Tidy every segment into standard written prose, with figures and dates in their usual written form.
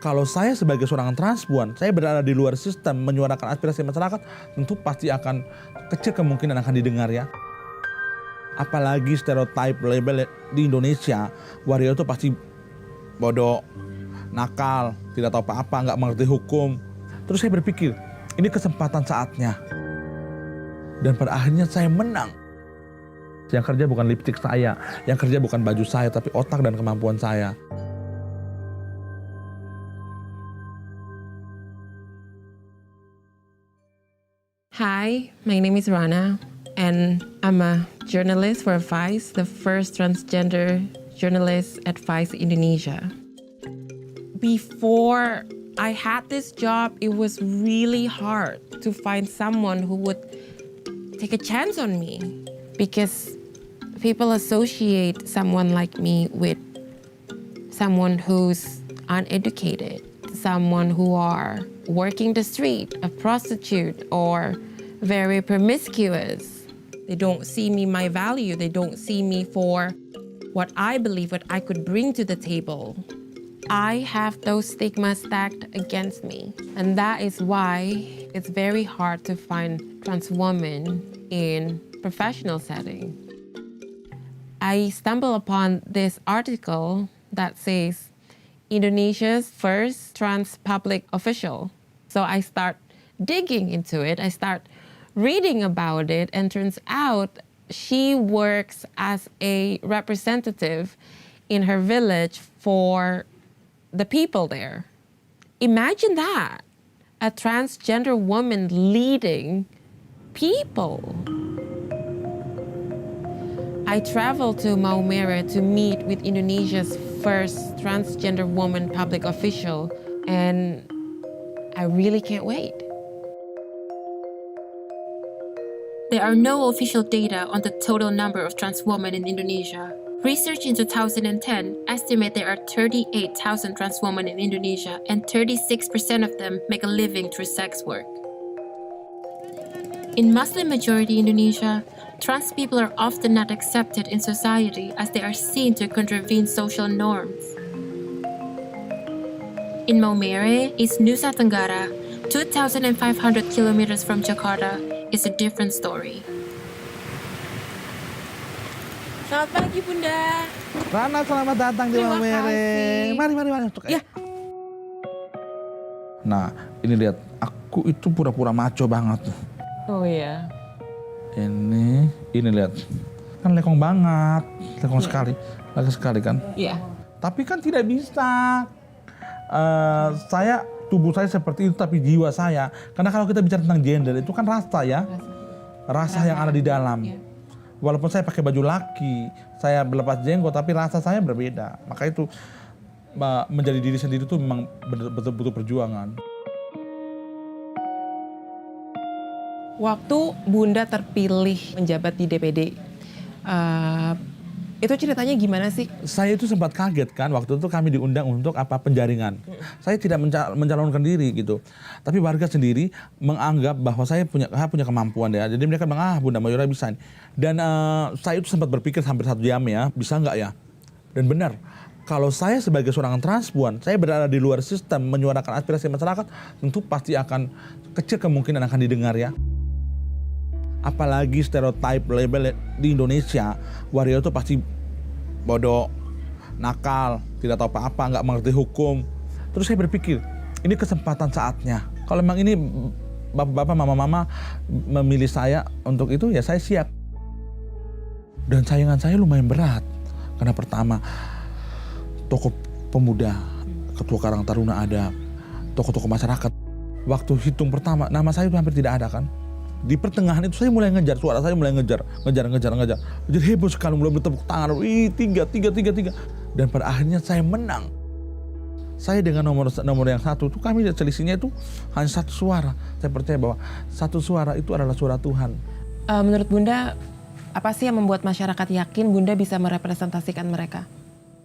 Kalau saya sebagai seorang transpuan, saya berada di luar sistem menyuarakan aspirasi masyarakat, tentu pasti akan kecil kemungkinan akan didengar ya. Apalagi stereotype label di Indonesia, waria itu pasti bodoh, nakal, tidak tahu apa-apa, nggak mengerti hukum. Terus saya berpikir, ini kesempatan saatnya. Dan pada akhirnya saya menang. Yang kerja bukan lipstik saya, yang kerja bukan baju saya, tapi otak dan kemampuan saya. Hi, my name is Rana, and I'm a journalist for Vice, the first transgender journalist at Vice Indonesia. Before I had this job, it was really hard to find someone who would take a chance on me because people associate someone like me with someone who's uneducated, someone who are working the street, a prostitute, or very promiscuous. They don't see me my value. They don't see me for what I believe, what I could bring to the table. I have those stigmas stacked against me. And that is why it's very hard to find trans women in professional setting. I stumbled upon this article that says Indonesia's first trans public official. So I start digging into it. I start reading about it, and turns out she works as a representative in her village for the people there. Imagine that, a transgender woman leading people. I traveled to Maumere to meet with Indonesia's first transgender woman public official, and I really can't wait. There are no official data on the total number of trans women in Indonesia. Research in 2010 estimate there are 38,000 trans women in Indonesia, and 36% of them make a living through sex work. In Muslim-majority Indonesia, trans people are often not accepted in society as they are seen to contravene social norms. In Maumere, East Nusa Tenggara, 2,500 kilometers from Jakarta, is a different story. Selamat pagi, Bunda. Rana, selamat datang di Terima Maumere. kasih. Mari masuk. Ya. Nah, ini lihat, aku itu pura-pura maco banget. Oh iya. Ini lihat, kan lekong banget, lekong sekali, lagi sekali kan. Iya. Tapi kan tidak bisa. Tubuh saya seperti itu, tapi jiwa saya. Karena kalau kita bicara tentang gender, itu kan rasa ya. Rasa yang ada di dalam. Iya. Walaupun saya pakai baju laki, saya berlepas jenggot, tapi rasa saya berbeda. Maka itu menjadi diri sendiri itu memang betul-betul perjuangan. Waktu Bunda terpilih menjabat di DPD, itu ceritanya gimana sih? Saya itu sempat kaget kan, waktu itu kami diundang untuk penjaringan. Saya tidak mencalonkan diri gitu. Tapi warga sendiri menganggap bahwa saya punya kemampuan ya. Jadi mereka bilang, Bunda Mayora bisa. Dan saya itu sempat berpikir hampir 1 jam ya, bisa nggak ya? Dan benar, kalau saya sebagai seorang transpuan, saya berada di luar sistem menyuarakan aspirasi masyarakat, tentu pasti akan kecil kemungkinan akan didengar ya. Apalagi stereotype label di Indonesia, waria itu pasti bodoh, nakal, tidak tahu apa-apa, nggak mengerti hukum. Terus saya berpikir, ini kesempatan saatnya. Kalau memang ini bapak-bapak, mama-mama memilih saya untuk itu, ya saya siap. Dan saingan saya lumayan berat. Karena pertama, tokoh pemuda, ketua Karang Taruna ada, tokoh-tokoh masyarakat. Waktu hitung pertama, nama saya itu hampir tidak ada kan. Di pertengahan itu saya mulai ngejar, suara saya mulai ngejar. Jadi heboh sekali, mulai bertepuk tangan. Tiga. Dan pada akhirnya saya menang. Saya dengan nomor yang 1 itu kami selisihnya itu hanya 1 suara. Saya percaya bahwa 1 suara itu adalah suara Tuhan. Menurut Bunda, apa sih yang membuat masyarakat yakin Bunda bisa merepresentasikan mereka?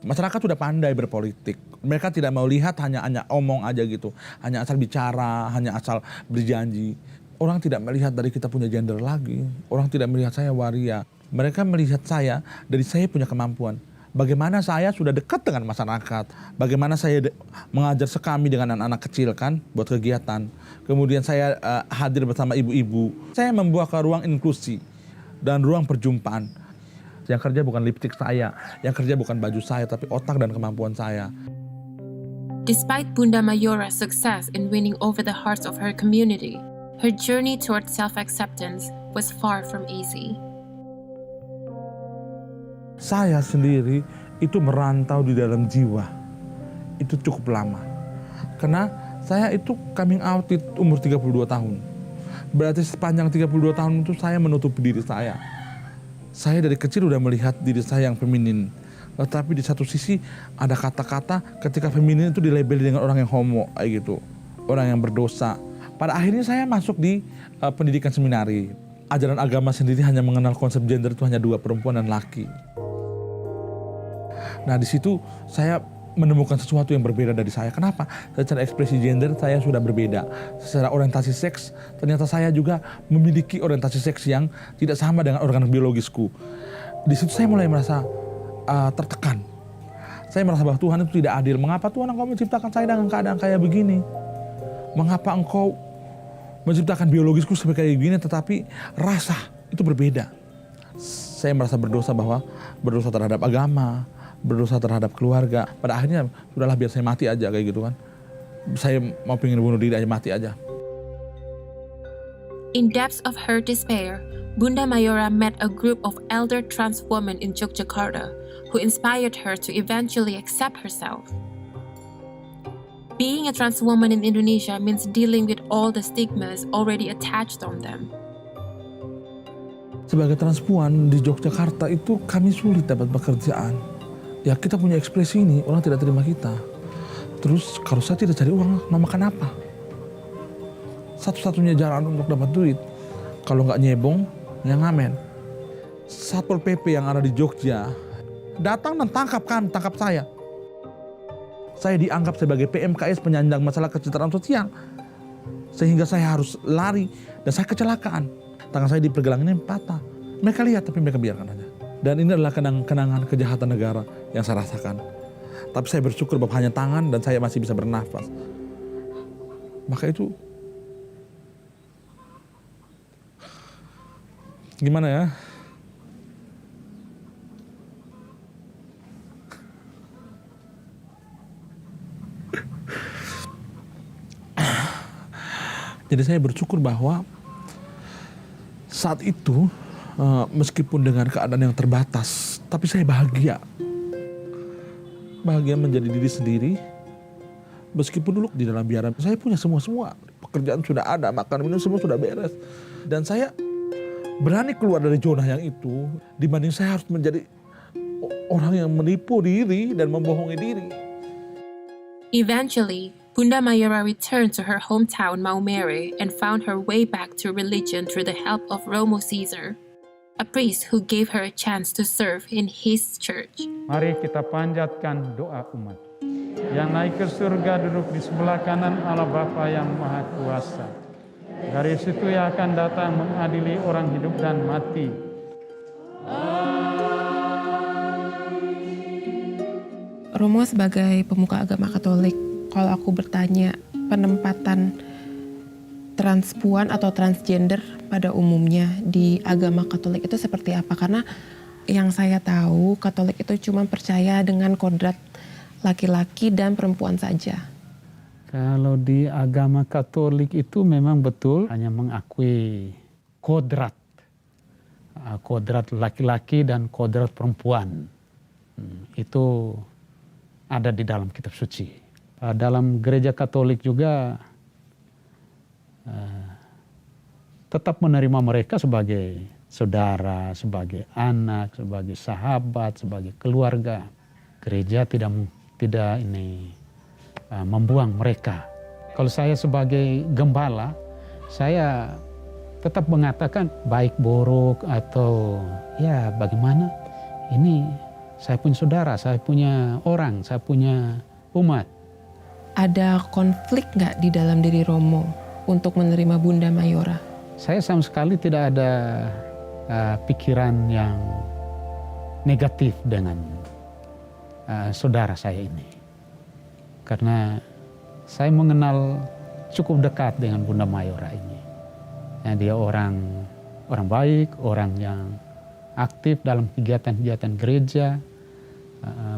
Masyarakat sudah pandai berpolitik. Mereka tidak mau lihat hanya omong aja gitu. Hanya asal bicara, hanya asal berjanji. Orang tidak melihat dari kita punya gender lagi. Orang tidak melihat saya waria. Mereka melihat saya dari saya punya kemampuan. Bagaimana saya sudah dekat dengan masyarakat, bagaimana saya mengajar sekami dengan anak-anak kecil kan, buat kegiatan. Kemudian saya hadir bersama ibu-ibu. Saya membuka ruang inklusi dan ruang perjumpaan. Yang kerja bukan lipstik saya, yang kerja bukan baju saya, tapi otak dan kemampuan saya. Despite Bunda Mayora's success in winning over the hearts of her community, her journey toward self-acceptance was far from easy. Saya sendiri itu merantau di dalam jiwa. Itu cukup lama. Karena saya itu coming out di umur 32 tahun. Berarti sepanjang 32 tahun itu saya menutup diri saya. Saya dari kecil udah melihat diri saya yang feminin. Tetapi di satu sisi ada kata-kata ketika feminin itu dilabeli dengan orang yang homo kayak gitu. Orang yang berdosa. Pada akhirnya saya masuk di pendidikan seminari. Ajaran agama sendiri hanya mengenal konsep gender itu hanya 2, perempuan dan laki. Nah di situ saya menemukan sesuatu yang berbeda dari saya. Kenapa? Secara ekspresi gender saya sudah berbeda. Secara orientasi seks ternyata saya juga memiliki orientasi seks yang tidak sama dengan organ biologisku. Di situ saya mulai merasa tertekan. Saya merasa bahwa Tuhan itu tidak adil. Mengapa Tuhan Engkau menciptakan saya dengan keadaan kayak begini? Mengapa Engkau menciptakan biologisku seperti kayak begini tetapi rasa itu berbeda? Saya merasa berdosa berdosa terhadap agama, berdosa terhadap keluarga. Pada akhirnya sudahlah biar saya mati aja kayak gitu kan. Saya mau pengen bunuh diri aja, mati aja. In depths of her despair, Bunda Mayora met a group of elder trans women in Yogyakarta who inspired her to eventually accept herself. Being a trans woman in Indonesia means dealing with all the stigmas already attached on them. Sebagai transpuan di Yogyakarta itu kami sulit dapat pekerjaan. Ya kita punya ekspresi ini, orang tidak terima kita. Terus kalau saya tidak cari uang, mau makan apa? Satu-satunya jalan untuk dapat duit, kalau nggak nyebong, ya ngamen. Satpol PP yang ada di Jogja datang dan tangkap saya. Saya dianggap sebagai PMKS, penyandang masalah kesetaraan sosial. Sehingga saya harus lari dan saya kecelakaan. Tangan saya di pergelangan ini patah. Mereka lihat tapi mereka biarkan aja. Dan ini adalah kenangan kejahatan negara yang saya rasakan. Tapi saya bersyukur bahwa hanya tangan dan saya masih bisa bernafas. Maka itu gimana ya? Jadi saya bersyukur bahwa saat itu meskipun dengan keadaan yang terbatas, tapi saya bahagia. Bahagia menjadi diri sendiri. Meskipun dulu di dalam biara saya punya semua. Pekerjaan sudah ada, makan minum semua sudah beres. Dan saya berani keluar dari zona yang itu dibanding saya harus menjadi orang yang menipu diri dan membohongi diri. Eventually, Bunda Mayora returned to her hometown Maumere and found her way back to religion through the help of Romo Caesar, a priest who gave her a chance to serve in his church. Mari kita panjatkan doa umat. Yang naik ke surga duduk di sebelah kanan Allah Bapa yang Maha Kuasa. Dari situ ia akan datang mengadili orang hidup dan mati. Romo sebagai pemuka agama Katolik, kalau aku bertanya penempatan transpuan atau transgender pada umumnya di agama Katolik itu seperti apa? Karena yang saya tahu Katolik itu cuma percaya dengan kodrat laki-laki dan perempuan saja. Kalau di agama Katolik itu memang betul hanya mengakui kodrat. Kodrat laki-laki dan kodrat perempuan. Itu ada di dalam kitab suci. Dalam gereja Katolik juga tetap menerima mereka sebagai saudara, sebagai anak, sebagai sahabat, sebagai keluarga. Gereja tidak membuang mereka. Kalau saya sebagai gembala, saya tetap mengatakan baik buruk atau ya bagaimana. Ini saya punya saudara, saya punya orang, saya punya umat. Ada konflik nggak di dalam diri Romo untuk menerima Bunda Mayora? Saya sama sekali tidak ada pikiran yang negatif dengan saudara saya ini. Karena saya mengenal cukup dekat dengan Bunda Mayora ini. Dia orang baik, orang yang aktif dalam kegiatan-kegiatan gereja.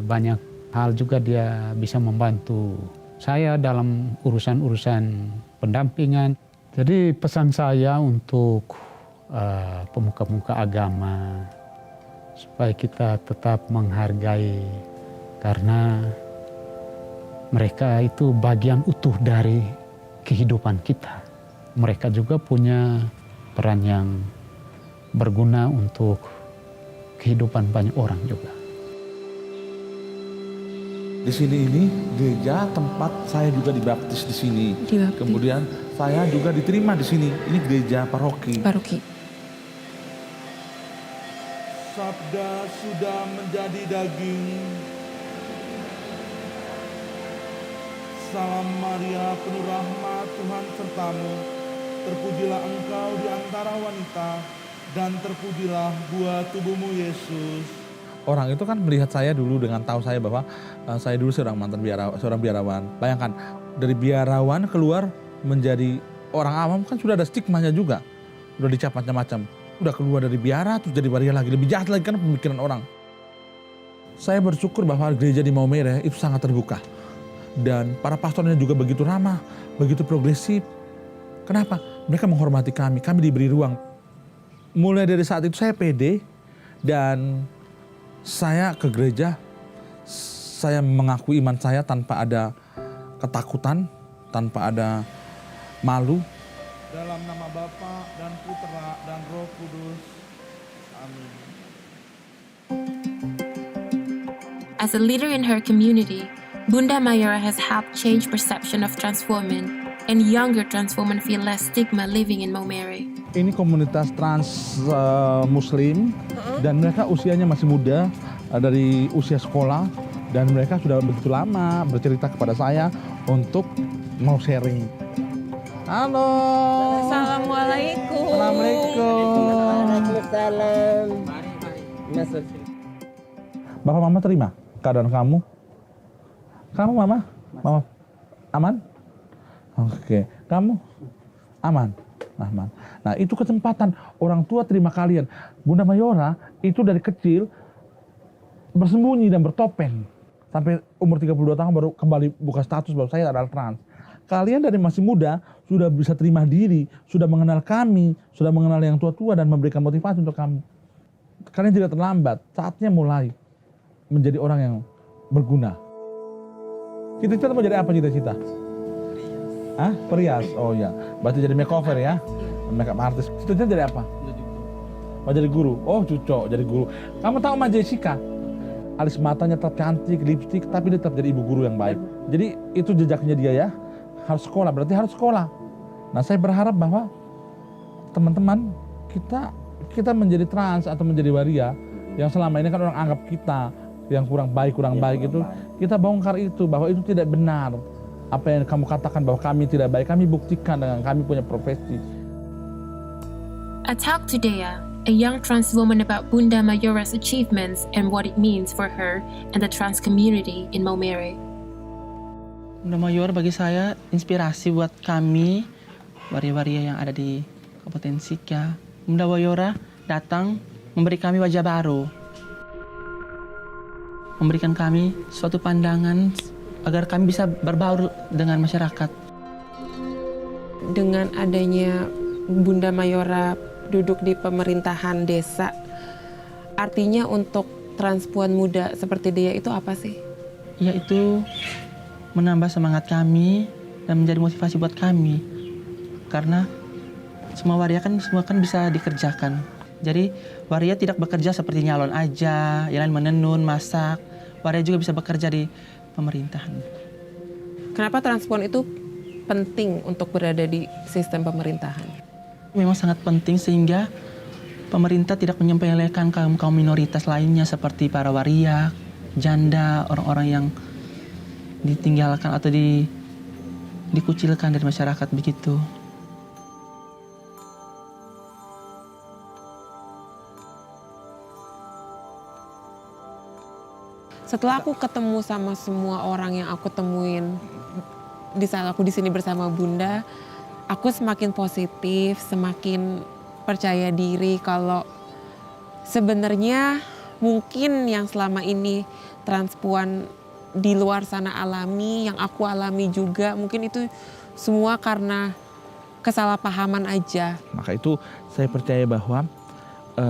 Banyak hal juga dia bisa membantu saya dalam urusan-urusan pendampingan. Jadi pesan saya untuk pemuka-pemuka agama supaya kita tetap menghargai, karena mereka itu bagian utuh dari kehidupan kita. Mereka juga punya peran yang berguna untuk kehidupan banyak orang juga. Di sini ini gereja tempat saya juga dibaptis di sini. Dibaptis. Kemudian saya juga diterima di sini. Ini gereja paroki. Paroki. Sabda sudah menjadi daging. Salam Maria, penuh rahmat, Tuhan sertamu. Terpujilah engkau di antara wanita, dan terpujilah buah tubuhmu Yesus. Orang itu kan melihat saya dulu dengan tahu saya bahwa saya dulu seorang biarawan. Bayangkan, dari biarawan keluar menjadi orang awam kan sudah ada stigmanya juga. Sudah dicap macam-macam. Udah keluar dari biara terus jadi waria lagi, lebih jahat lagi kan pemikiran orang. Saya bersyukur bahwa gereja di Maumere itu sangat terbuka. Dan para pastornya juga begitu ramah, begitu progresif. Kenapa? Mereka menghormati kami diberi ruang. Mulai dari saat itu saya pede dan saya ke gereja, saya mengakui iman saya tanpa ada ketakutan, tanpa ada malu. Dalam nama Bapa dan Putra dan Roh Kudus. Amin. As a leader in her community, Bunda Mayora has helped change perception of trans women, and younger trans women feel less stigma living in Maumere. Ini komunitas trans muslim dan mereka usianya masih muda, dari usia sekolah, dan mereka sudah begitu lama bercerita kepada saya untuk mau sharing. Halo. Assalamualaikum. Assalamualaikum. Waalaikumsalam. Masuk. Bapak Mama terima keadaan kamu? Kamu Mama? Mama aman? Oke. Kamu? Aman? Aman. Nah itu kesempatan orang tua terima kalian. Bunda Mayora itu dari kecil bersembunyi dan bertopeng. Sampai umur 32 tahun baru kembali buka status bahwa saya adalah trans. Kalian dari masih muda sudah bisa terima diri, sudah mengenal kami, sudah mengenal yang tua-tua dan memberikan motivasi untuk kamu. Kalian tidak terlambat, saatnya mulai menjadi orang yang berguna. Cita-cita mau jadi apa cita-cita? Hah? Perias? Oh iya, berarti jadi makeover ya? Makeup artist. Cita-cita jadi apa? Mau jadi guru? Oh cucok, jadi guru. Kamu tahu Mbak Jessica? Alis matanya tetap cantik, lipstik, tapi dia tetap jadi ibu guru yang baik. Jadi itu jejaknya dia ya. Harus sekolah, berarti harus sekolah. Nah saya berharap bahwa teman-teman kita menjadi trans atau menjadi waria yang selama ini kan orang anggap kita yang kurang baik itu, kita bongkar itu bahwa itu tidak benar. Apa yang kamu katakan bahwa kami tidak baik, kami buktikan dengan kami punya profesi. I talked to Dea, a young trans woman, about Bunda Mayora's achievements and what it means for her and the trans community in Maumere. Bunda Mayora bagi saya inspirasi buat kami, waria-waria yang ada di Kabupaten Sika. Bunda Mayora datang memberi kami wajah baru, memberikan kami suatu pandangan agar kami bisa berbaur dengan masyarakat. Dengan adanya Bunda Mayora duduk di pemerintahan desa, artinya untuk transpuan muda seperti dia itu apa sih? Yaitu menambah semangat kami dan menjadi motivasi buat kami. Karena semua waria kan bisa dikerjakan. Jadi waria tidak bekerja seperti nyalon aja, yang lain menenun, masak. Waria juga bisa bekerja di pemerintahan. Kenapa transpuan itu penting untuk berada di sistem pemerintahan? Memang sangat penting sehingga pemerintah tidak menyepelekan kaum minoritas lainnya seperti para waria, janda, orang-orang yang ditinggalkan atau dikucilkan dari masyarakat begitu. Setelah aku ketemu sama semua orang yang aku temuin di saat aku di sini bersama Bunda, aku semakin positif, semakin percaya diri kalau sebenarnya mungkin yang selama ini transpuan di luar sana alami, yang aku alami juga, mungkin itu semua karena kesalahpahaman aja. Maka itu saya percaya bahwa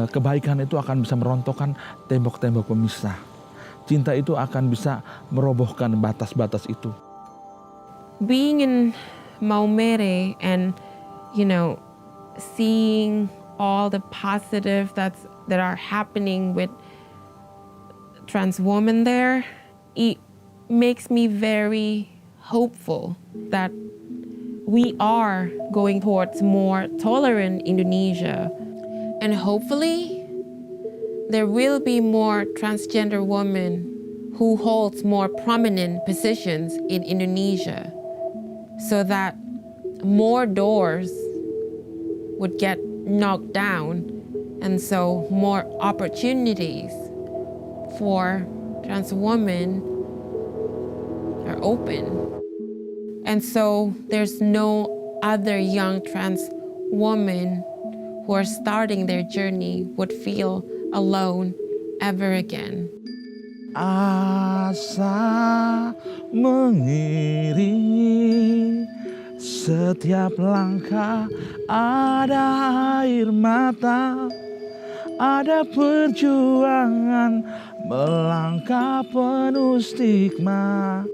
kebaikan itu akan bisa merontokkan tembok-tembok pemisah. Cinta itu akan bisa merobohkan batas-batas itu. Being in Maumere and, seeing all the positive that are happening with trans women there, it makes me very hopeful that we are going towards more tolerant Indonesia. And hopefully there will be more transgender women who holds more prominent positions in Indonesia so that more doors would get knocked down, and so more opportunities for trans women are open. And so there's no other young trans woman who are starting their journey would feel alone ever again. Asa mengiringi setiap langkah, ada air mata, ada perjuangan melangkah penuh stigma.